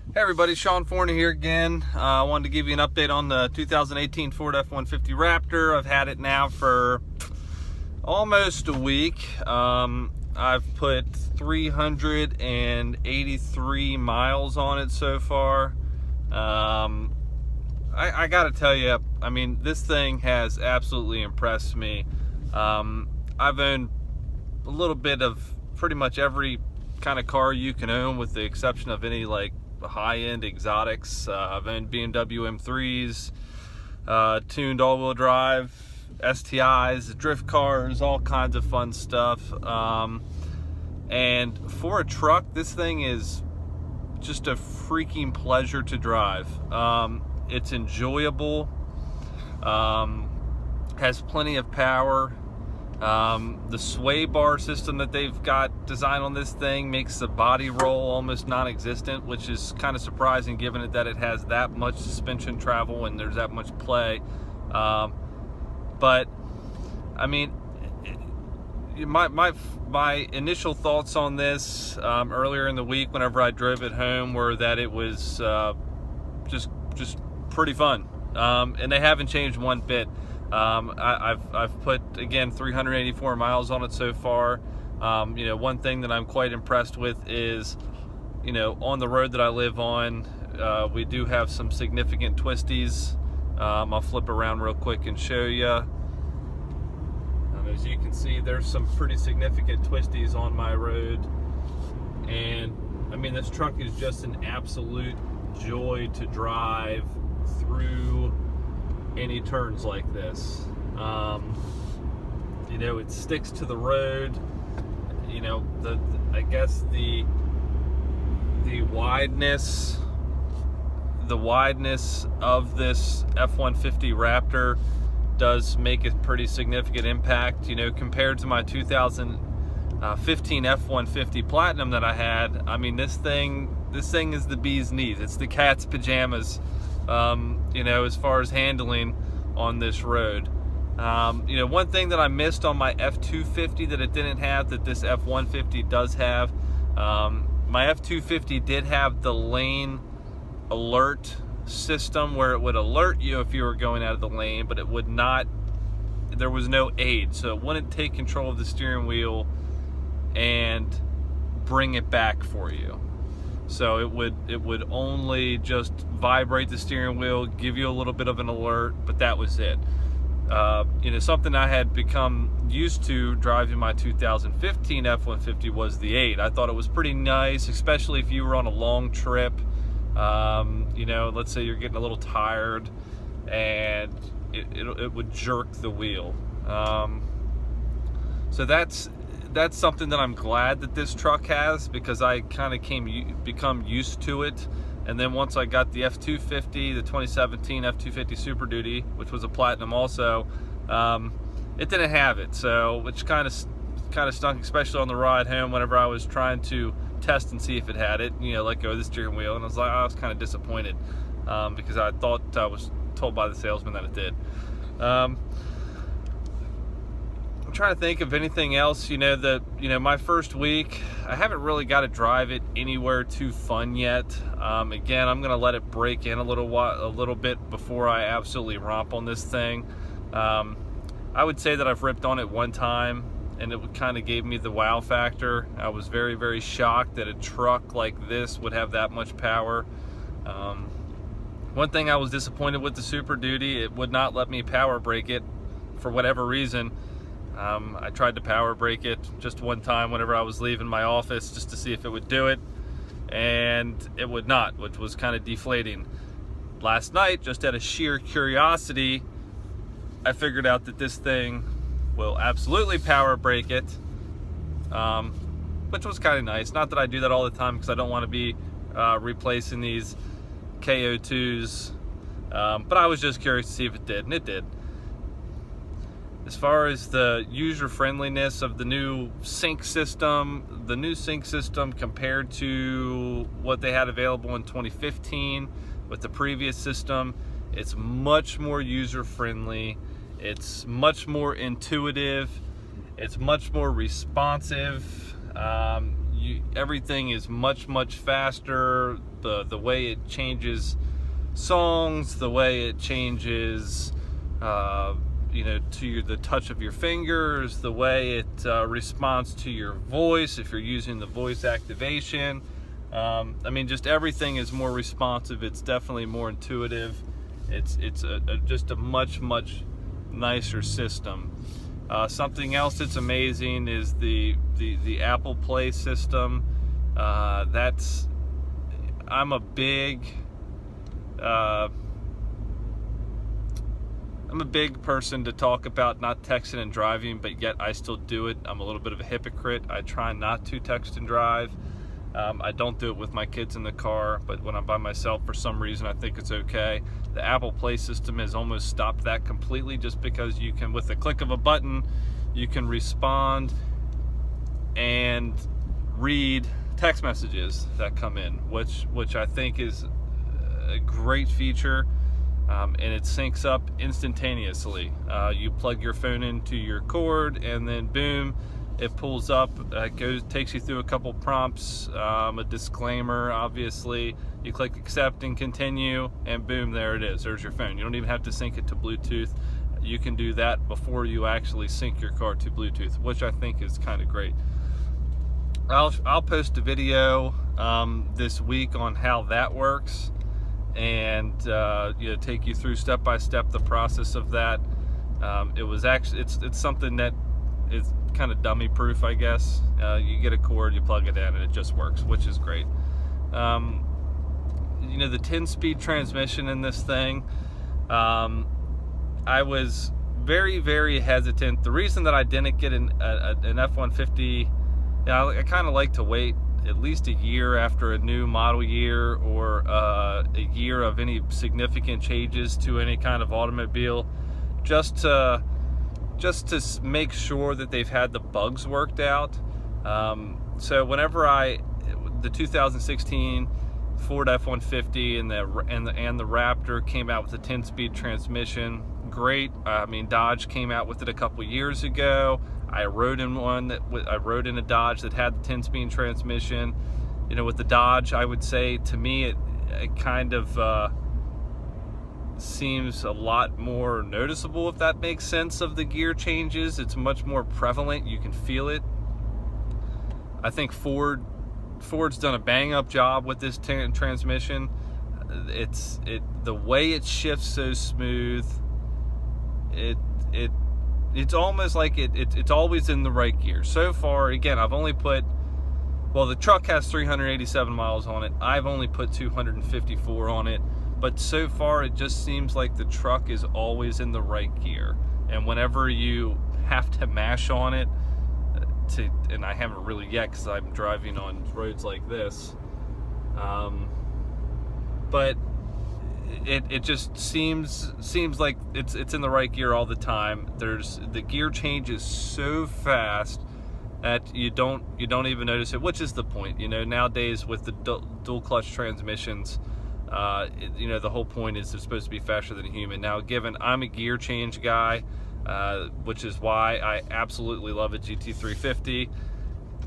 Hey everybody, Sean Forney here again. I wanted to give you an update on the 2018 Ford F150 Raptor. I've had it now for almost a week. I've put 383 miles on it so far. I gotta tell you, I mean, this thing has absolutely impressed me. I've owned a little bit of pretty much every kind of car you can own, with the exception of any like high-end exotics. I've owned BMW M3s, tuned all-wheel drive, STIs, drift cars, all kinds of fun stuff. And for a truck, this thing is just a freaking pleasure to drive. It's enjoyable, has plenty of power. The sway bar system that they've got designed on this thing makes the body roll almost non-existent, which is kind of surprising given that it has that much suspension travel and there's that much play. But I mean, my initial thoughts on this earlier in the week whenever I drove it home were that it was just pretty fun, and they haven't changed one bit. I've put, again, 384 miles on it so far. One thing that I'm quite impressed with is, on the road that I live on, we do have some significant twisties. I'll flip around real quick and show you. As you can see, there's some pretty significant twisties on my road. And, I mean, this truck is just an absolute joy to drive through any turns like this. It sticks to the road. I guess the wideness of this F-150 Raptor does make a pretty significant impact, compared to my 2015 F-150 Platinum that I had. I mean, this thing is the bee's knees. It's the cat's pajamas, as far as handling on this road. One thing that I missed on my F250 that it didn't have, that this F150 does have, my F250 did have the lane alert system where it would alert you if you were going out of the lane, but it would not, there was no aid, so it wouldn't take control of the steering wheel and bring it back for you. So it would only just vibrate the steering wheel, give you a little bit of an alert, but that was it. Something I had become used to driving my 2015 F-150 was the aid. I thought it was pretty nice, especially if you were on a long trip. Let's say you're getting a little tired and it would jerk the wheel. So that's something that I'm glad that this truck has, because I kind of become used to it. And then once I got the F250, the 2017 F250 Super Duty, which was a Platinum also, it didn't have it, so which kind of stunk, especially on the ride home whenever I was trying to test and see if it had it. Let go of the steering wheel, and I was kind of disappointed, because I thought I was told by the salesman that it did. I'm trying to think of anything else. My first week, I haven't really got to drive it anywhere too fun yet. Again, I'm gonna let it break in a little bit before I absolutely romp on this thing. I would say that I've ripped on it one time, and it kind of gave me the wow factor. I was very, very shocked that a truck like this would have that much power. One thing I was disappointed with the Super Duty, it would not let me power brake it for whatever reason. I tried to power brake it just one time whenever I was leaving my office, just to see if it would do it, and it would not, which was kind of deflating. Last night, just out of sheer curiosity, I figured out that this thing will absolutely power brake it, which was kind of nice. Not that I do that all the time, because I don't want to be replacing these KO2s, but I was just curious to see if it did, and it did. As far as the user-friendliness of the new sync system compared to what they had available in 2015 with the previous system, it's much more user-friendly, it's much more intuitive, it's much more responsive. everything is much faster. The way it changes songs, the way it changes to the touch of your fingers, the way it responds to your voice if you're using the voice activation. I mean, just everything is more responsive. It's definitely more intuitive. It's just a much nicer system. Something else that's amazing is the Apple Play system. I'm a big person to talk about not texting and driving, but yet I still do it. I'm a little bit of a hypocrite. I try not to text and drive. I don't do it with my kids in the car, but when I'm by myself, for some reason, I think it's okay. The Apple Play system has almost stopped that completely, just because you can, with the click of a button, you can respond and read text messages that come in, which I think is a great feature. And it syncs up instantaneously. You plug your phone into your cord, and then boom, it pulls up. Takes you through a couple prompts, a disclaimer, obviously. You click accept and continue, and boom, there it is. There's your phone. You don't even have to sync it to Bluetooth. You can do that before you actually sync your car to Bluetooth, which I think is kind of great. I'll post a video this week on how that works, and take you through step by step the process of that. It's something that is kind of dummy proof, I guess. You get a cord, you plug it in, and it just works, which is great. The 10-speed transmission in this thing, I was very hesitant. The reason that I didn't get an F-150, I kind of like to wait at least a year after a new model year, or a year of any significant changes to any kind of automobile, just to make sure that they've had the bugs worked out. So whenever the 2016 Ford F150 and the Raptor came out with a 10-speed transmission, great. I mean, Dodge came out with it a couple years ago. I rode in a Dodge that had the 10-speed transmission. With the Dodge, I would say, to me, it kind of seems a lot more noticeable, if that makes sense, of the gear changes. It's much more prevalent. You can feel it. I think Ford's done a bang-up job with this transmission. The way it shifts so smooth. It's almost like it's always in the right gear. So far, again, I've only put, the truck has 387 miles on it. I've only put 254 on it. But so far, it just seems like the truck is always in the right gear. And whenever you have to mash on it, and I haven't really yet because I'm driving on roads like this, but it just seems like it's in the right gear all the time. The gear change is so fast that you don't even notice it, which is the point. Nowadays with the dual clutch transmissions, the whole point is they're supposed to be faster than a human. Now, given I'm a gear change guy, which is why I absolutely love a GT350.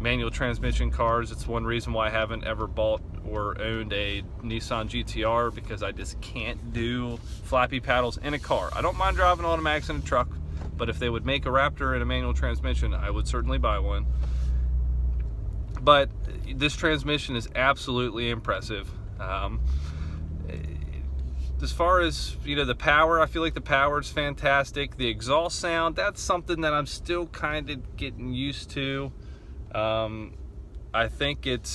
Manual transmission cars, it's one reason why I haven't ever bought or owned a Nissan GTR, because I just can't do flappy paddles in a car. I don't mind driving automatics in a truck, but if they would make a Raptor in a manual transmission, I would certainly buy one. But this transmission is absolutely impressive. As far as the power, I feel like the power is fantastic. The exhaust sound, that's something that I'm still kind of getting used to. I think it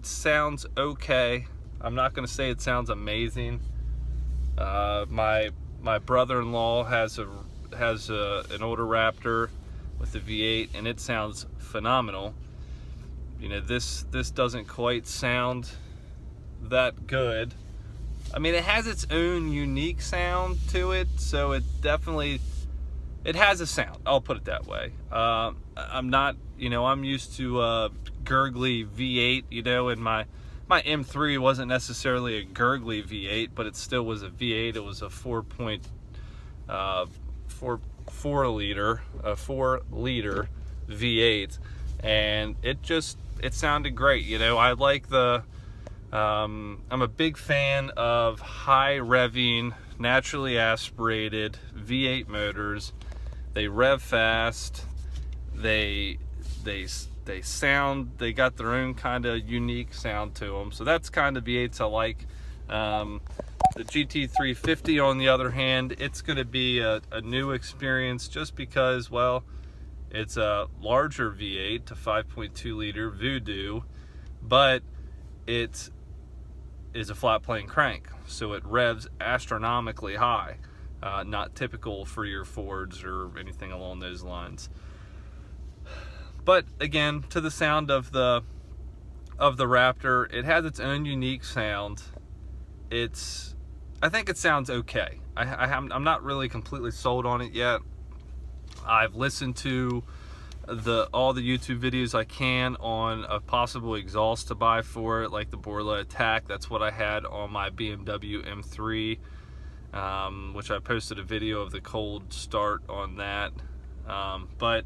sounds okay. I'm not going to say it sounds amazing. My brother-in-law has an older Raptor with a V8, and it sounds phenomenal. This doesn't quite sound that good. I mean, it has its own unique sound to it, so it has a sound, I'll put it that way. I'm not, I'm used to gurgly V8, and my M3 wasn't necessarily a gurgly V8, but it still was a V8. It was a 4 liter V8, and it sounded great. You know, I like I'm a big fan of high revving, naturally aspirated V8 motors. They rev fast. They sound, they got their own kind of unique sound to them. So that's kind of V8s I like. The GT350 on the other hand, it's going to be a new experience just because, well, it's a larger V8 to 5.2 liter Voodoo, but it is a flat plane crank, so it revs astronomically high. Not typical for your Fords or anything along those lines. But again, to the sound of the Raptor, it has its own unique sound. I think it sounds okay. I'm not really completely sold on it yet. I've listened to all the YouTube videos I can on a possible exhaust to buy for it, like the Borla Attack. That's what I had on my BMW M3, which I posted a video of the cold start on that. But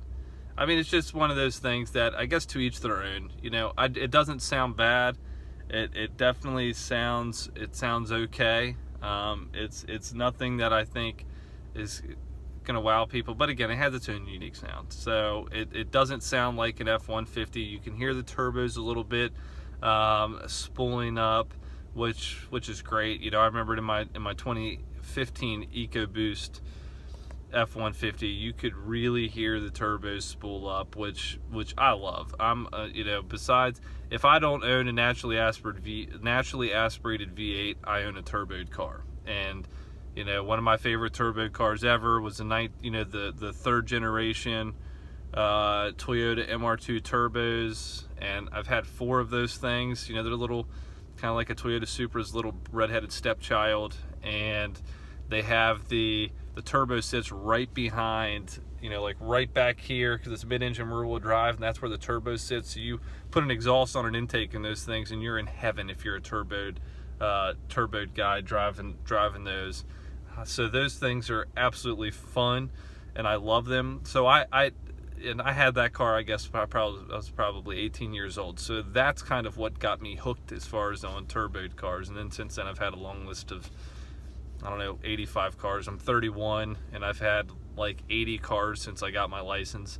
I mean, it's just one of those things that I guess to each their own. You know, it doesn't sound bad. It definitely sounds okay. It's nothing that I think is gonna wow people, but again, it has its own unique sound. So it doesn't sound like an F150. You can hear the turbos a little bit spooling up, which is great. You know, I remember in my 2015 EcoBoost F150, you could really hear the turbos spool up, which I love. You know, besides, if I don't own a naturally aspirated V8, I own a turboed car. And you know, one of my favorite turbo cars ever was the third generation Toyota MR2 turbos, and I've had 4 of those things. You know, they're little, kind of like a Toyota Supra's little redheaded stepchild, and they have the turbo sits right behind, you know, like right back here, because it's mid-engine rear-wheel drive, and that's where the turbo sits. So you put an exhaust on an intake in those things, and you're in heaven if you're a turboed guy driving those. So those things are absolutely fun, and I love them. So I had that car, I guess, I was probably 18 years old. So that's kind of what got me hooked as far as on turboed cars. And then since then, I've had a long list of, I don't know, 85 cars. I'm 31, and I've had like 80 cars since I got my license.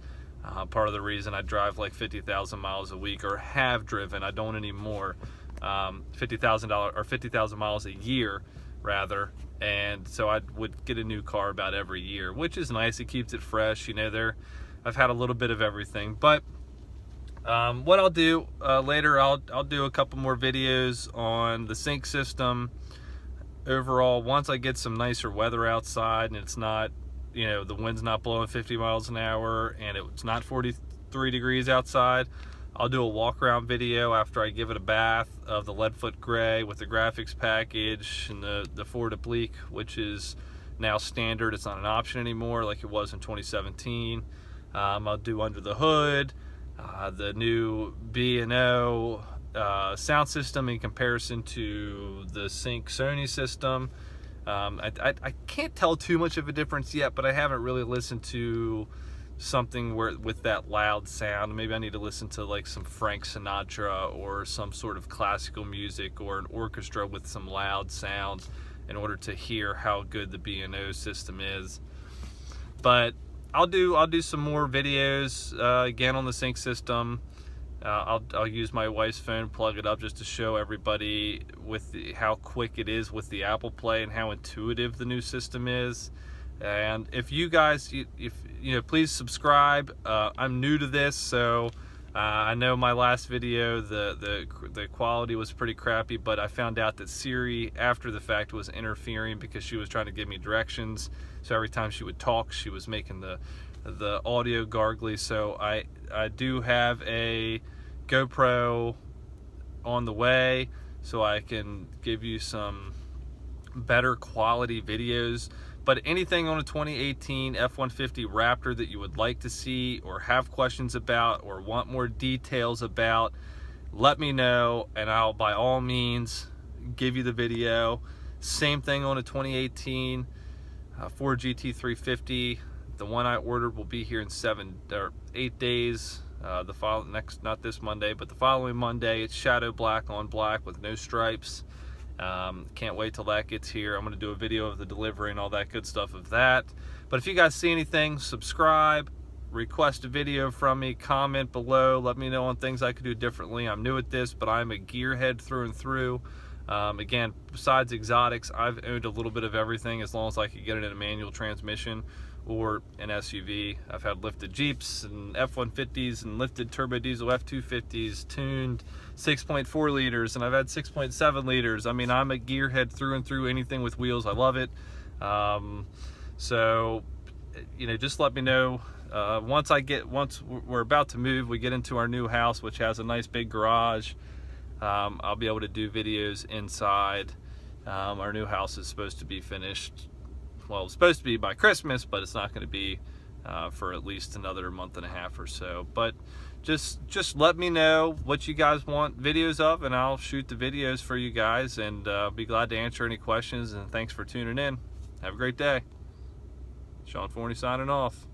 Part of the reason I drive like 50,000 miles a week, or have driven, I don't anymore, 50,000 miles a year rather. And so I would get a new car about every year, which is nice. It keeps it fresh. You know, I've had a little bit of everything. But what I'll do later, I'll do a couple more videos on the sync system overall. Once I get some nicer weather outside, and it's not, you know, the wind's not blowing 50 miles an hour, and it's not 43 degrees outside, I'll do a walk around video after I give it a bath of the Leadfoot Gray with the graphics package and the Ford Oblique, which is now standard. It's not an option anymore like it was in 2017. I'll do under the hood, the new B&O sound system in comparison to the Sync Sony system. I can't tell too much of a difference yet, but I haven't really listened to something with that loud sound. Maybe I need to listen to like some Frank Sinatra or some sort of classical music or an orchestra with some loud sounds in order to hear how good the B&O system is. But I'll do some more videos again on the sync system. I'll use my wife's phone, plug it up just to show everybody how quick it is with the Apple Play and how intuitive the new system is. And if you guys, please subscribe. I'm new to this, so I know my last video, the quality was pretty crappy, but I found out that Siri, after the fact, was interfering because she was trying to give me directions. So every time she would talk, she was making the audio gargly. So I do have a GoPro on the way, so I can give you some better quality videos. But anything on a 2018 F-150 Raptor that you would like to see or have questions about or want more details about, let me know, and I'll by all means give you the video. Same thing on a 2018 Ford GT350. The one I ordered will be here in 7 or 8 days. Not this Monday, but the following Monday. It's shadow black on black with no stripes. Can't wait till that gets here. I'm going to do a video of the delivery and all that good stuff of that. But if you guys see anything, subscribe, request a video from me, comment below, let me know on things I could do differently. I'm new at this, but I'm a gearhead through and through. Again, besides exotics, I've owned a little bit of everything as long as I could get it in a manual transmission or an SUV. I've had lifted Jeeps and F150s and lifted turbo diesel F250s, tuned 6.4 liters, and I've had 6.7 liters. I mean, I'm a gearhead through and through. Anything with wheels, I love it. So, you know, just let me know. Once we're about to move, we get into our new house, which has a nice big garage. I'll be able to do videos inside. Our new house is supposed to be finished. Well, it's supposed to be by Christmas, but it's not going to be for at least another month and a half or so. But just let me know what you guys want videos of, and I'll shoot the videos for you guys, and be glad to answer any questions. And thanks for tuning in. Have a great day. Sean Forney signing off.